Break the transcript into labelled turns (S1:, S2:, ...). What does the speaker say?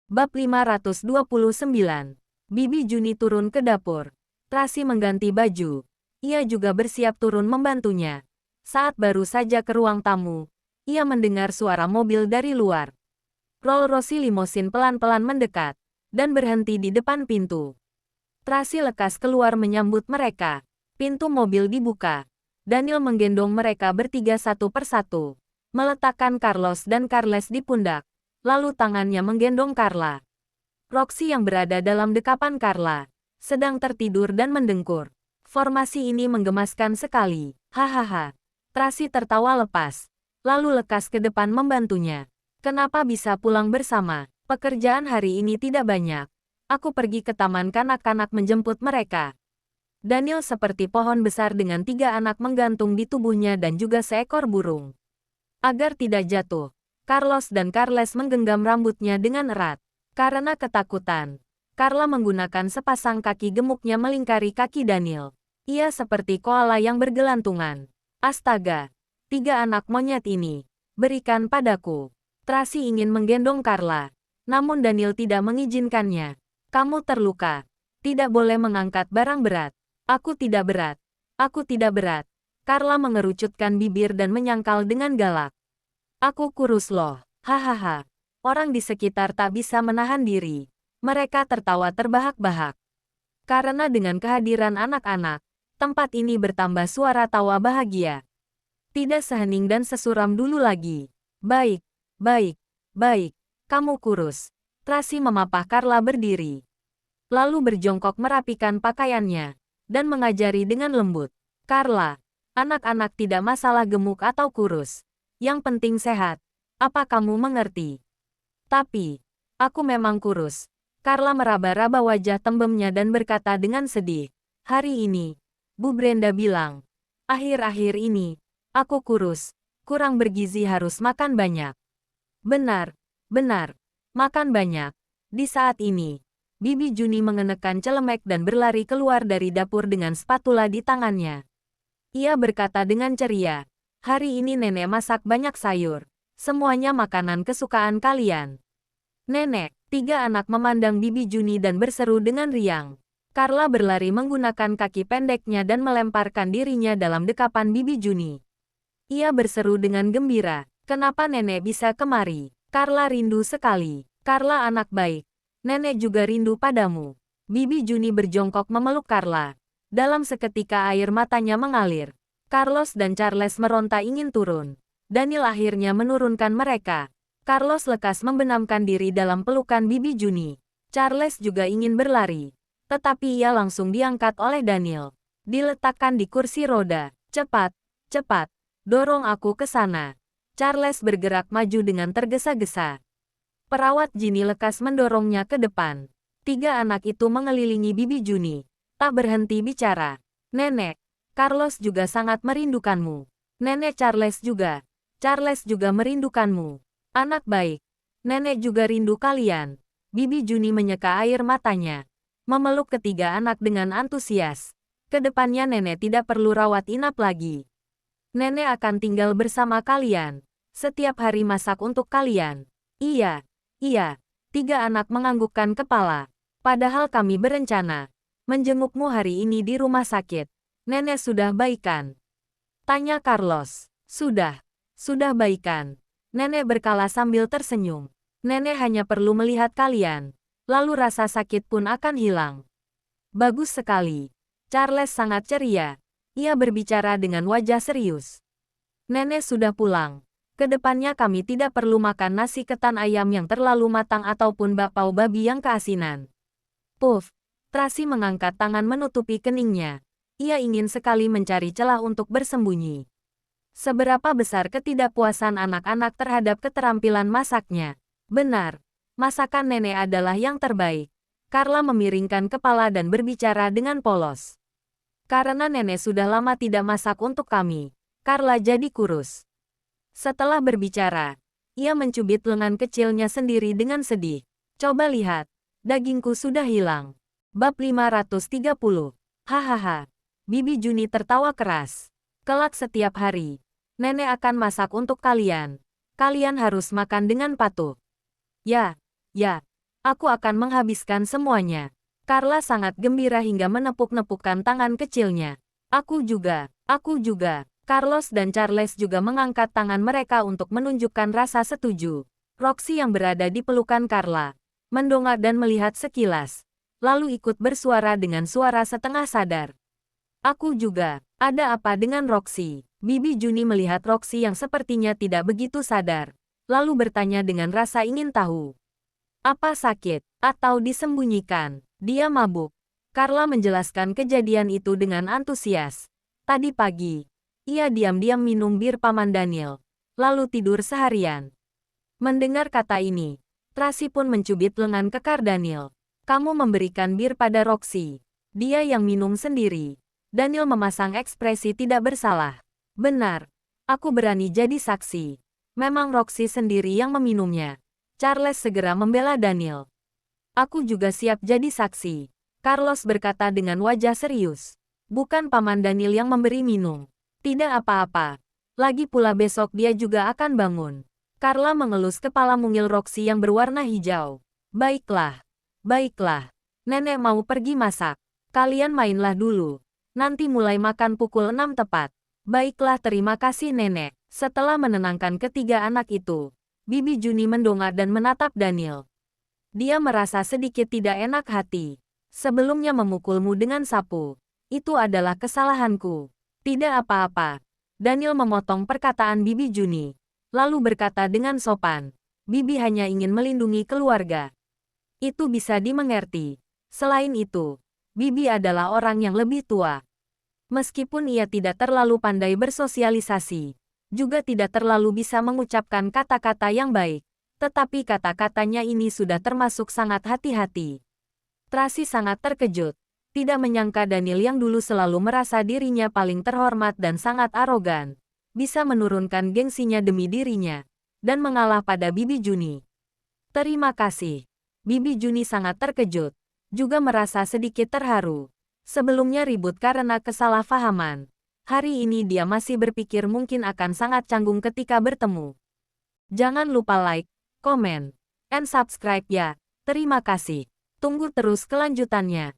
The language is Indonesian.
S1: Bab 529. Bibi Juni turun ke dapur. Trasi mengganti baju. Ia juga bersiap turun membantunya. Saat baru saja ke ruang tamu, ia mendengar suara mobil dari luar. Rolls-Royce limosin pelan-pelan mendekat dan berhenti di depan pintu. Trasi lekas keluar menyambut mereka. Pintu mobil dibuka. Daniel menggendong mereka bertiga satu persatu, meletakkan Carlos dan Carles di pundak. Lalu tangannya menggendong Carla. Roxy yang berada dalam dekapan Carla sedang tertidur dan mendengkur. Formasi ini menggemaskan sekali. Hahaha. Trasi tertawa lepas, lalu lekas ke depan membantunya. Kenapa bisa pulang bersama? Pekerjaan hari ini tidak banyak. Aku pergi ke taman kanak-kanak menjemput mereka. Daniel seperti pohon besar dengan 3 anak menggantung di tubuhnya dan juga seekor burung. Agar tidak jatuh, Carlos dan Carles menggenggam rambutnya dengan erat. Karena ketakutan, Carla menggunakan sepasang kaki gemuknya melingkari kaki Daniel. Ia seperti koala yang bergelantungan. Astaga, 3 anak monyet ini, berikan padaku. Trasi ingin menggendong Carla, namun Daniel tidak mengizinkannya. Kamu terluka. Tidak boleh mengangkat barang berat. Aku tidak berat. Aku tidak berat. Carla mengerucutkan bibir dan menyangkal dengan galak. Aku kurus loh. Hahaha. Orang di sekitar tak bisa menahan diri. Mereka tertawa terbahak-bahak. Karena dengan kehadiran anak-anak, tempat ini bertambah suara tawa bahagia. Tidak sehening dan sesuram dulu lagi. Baik, baik, baik. Kamu kurus. Trasi memapah Carla berdiri. Lalu berjongkok merapikan pakaiannya dan mengajari dengan lembut. Carla, anak-anak tidak masalah gemuk atau kurus. Yang penting sehat. Apa kamu mengerti? Tapi, aku memang kurus. Carla meraba-raba wajah tembemnya dan berkata dengan sedih. Hari ini, Bu Brenda bilang, akhir-akhir ini, aku kurus, kurang bergizi harus makan banyak. Benar, benar, makan banyak. Di saat ini, Bibi Juni mengenakan celemek dan berlari keluar dari dapur dengan spatula di tangannya. Ia berkata dengan ceria, hari ini nenek masak banyak sayur. Semuanya makanan kesukaan kalian. Nenek, 3 anak memandang Bibi Juni dan berseru dengan riang. Carla berlari menggunakan kaki pendeknya dan melemparkan dirinya dalam dekapan Bibi Juni. Ia berseru dengan gembira, kenapa nenek bisa kemari? Carla rindu sekali. Carla anak baik. Nenek juga rindu padamu. Bibi Juni berjongkok memeluk Carla. Dalam seketika air matanya mengalir. Carlos dan Charles meronta ingin turun. Daniel akhirnya menurunkan mereka. Carlos lekas membenamkan diri dalam pelukan Bibi Juni. Charles juga ingin berlari. Tetapi ia langsung diangkat oleh Daniel. Diletakkan di kursi roda. Cepat, cepat. Dorong aku ke sana. Charles bergerak maju dengan tergesa-gesa. Perawat Ginny lekas mendorongnya ke depan. 3 anak itu mengelilingi Bibi Juni. Tak berhenti bicara. Nenek, Carlos juga sangat merindukanmu. Nenek Charles juga. Charles juga merindukanmu. Anak baik. Nenek juga rindu kalian. Bibi Juni menyeka air matanya. Memeluk ketiga anak dengan antusias. Kedepannya nenek tidak perlu rawat inap lagi. Nenek akan tinggal bersama kalian. Setiap hari masak untuk kalian. Iya, iya. 3 anak menganggukkan kepala. Padahal kami berencana menjengukmu hari ini di rumah sakit. Nenek sudah baikan? Tanya Carlos. Sudah baikan. Nenek berkala sambil tersenyum. Nenek hanya perlu melihat kalian. Lalu rasa sakit pun akan hilang. Bagus sekali. Charles sangat ceria. Ia berbicara dengan wajah serius. Nenek sudah pulang. Kedepannya kami tidak perlu makan nasi ketan ayam yang terlalu matang ataupun bakpao babi yang keasinan. Puff. Trasi mengangkat tangan menutupi keningnya. Ia ingin sekali mencari celah untuk bersembunyi. Seberapa besar ketidakpuasan anak-anak terhadap keterampilan masaknya. Benar, masakan nenek adalah yang terbaik. Carla memiringkan kepala dan berbicara dengan polos. Karena nenek sudah lama tidak masak untuk kami, Carla jadi kurus. Setelah berbicara, ia mencubit lengan kecilnya sendiri dengan sedih. Coba lihat, dagingku sudah hilang. Bab 530. Hahaha. Bibi Juni tertawa keras. Kelak setiap hari, nenek akan masak untuk kalian. Kalian harus makan dengan patuh. Ya, Aku akan menghabiskan semuanya. Carla sangat gembira hingga menepuk-nepukkan tangan kecilnya. Aku juga. Carlos dan Charles juga mengangkat tangan mereka untuk menunjukkan rasa setuju. Roxy yang berada di pelukan Carla mendongak dan melihat sekilas, lalu ikut bersuara dengan suara setengah sadar. Aku juga. Ada apa dengan Roxy? Bibi Juni melihat Roxy yang sepertinya tidak begitu sadar, lalu bertanya dengan rasa ingin tahu. Apa sakit? Atau disembunyikan? Dia mabuk. Carla menjelaskan kejadian itu dengan antusias. Tadi pagi, ia diam-diam minum bir Paman Daniel, lalu tidur seharian. Mendengar kata ini, Tracy pun mencubit lengan kekar Daniel. Kamu memberikan bir pada Roxy. Dia yang minum sendiri. Daniel memasang ekspresi tidak bersalah. Benar. Aku berani jadi saksi. Memang Roxy sendiri yang meminumnya. Charles segera membela Daniel. Aku juga siap jadi saksi. Carlos berkata dengan wajah serius. Bukan Paman Daniel yang memberi minum. Tidak apa-apa. Lagi pula besok dia juga akan bangun. Carla mengelus kepala mungil Roxy yang berwarna hijau. Baiklah. Nenek mau pergi masak. Kalian mainlah dulu. Nanti mulai makan pukul 6 tepat. Baiklah, terima kasih nenek. Setelah menenangkan ketiga anak itu, Bibi Juni mendongak dan menatap Daniel. Dia merasa sedikit tidak enak hati. Sebelumnya memukulmu dengan sapu. Itu adalah kesalahanku. Tidak apa-apa. Daniel memotong perkataan Bibi Juni. Lalu berkata dengan sopan, Bibi hanya ingin melindungi keluarga. Itu bisa dimengerti. Selain itu, Bibi adalah orang yang lebih tua. Meskipun ia tidak terlalu pandai bersosialisasi, juga tidak terlalu bisa mengucapkan kata-kata yang baik, tetapi kata-katanya ini sudah termasuk sangat hati-hati. Tracy sangat terkejut, tidak menyangka Daniel yang dulu selalu merasa dirinya paling terhormat dan sangat arogan, bisa menurunkan gengsinya demi dirinya, dan mengalah pada Bibi Juni. Terima kasih. Bibi Juni sangat terkejut, juga merasa sedikit terharu. Sebelumnya ribut karena kesalahpahaman. Hari ini dia masih berpikir mungkin akan sangat canggung ketika bertemu. Jangan lupa like, komen, and subscribe ya. Terima kasih. Tunggu terus kelanjutannya.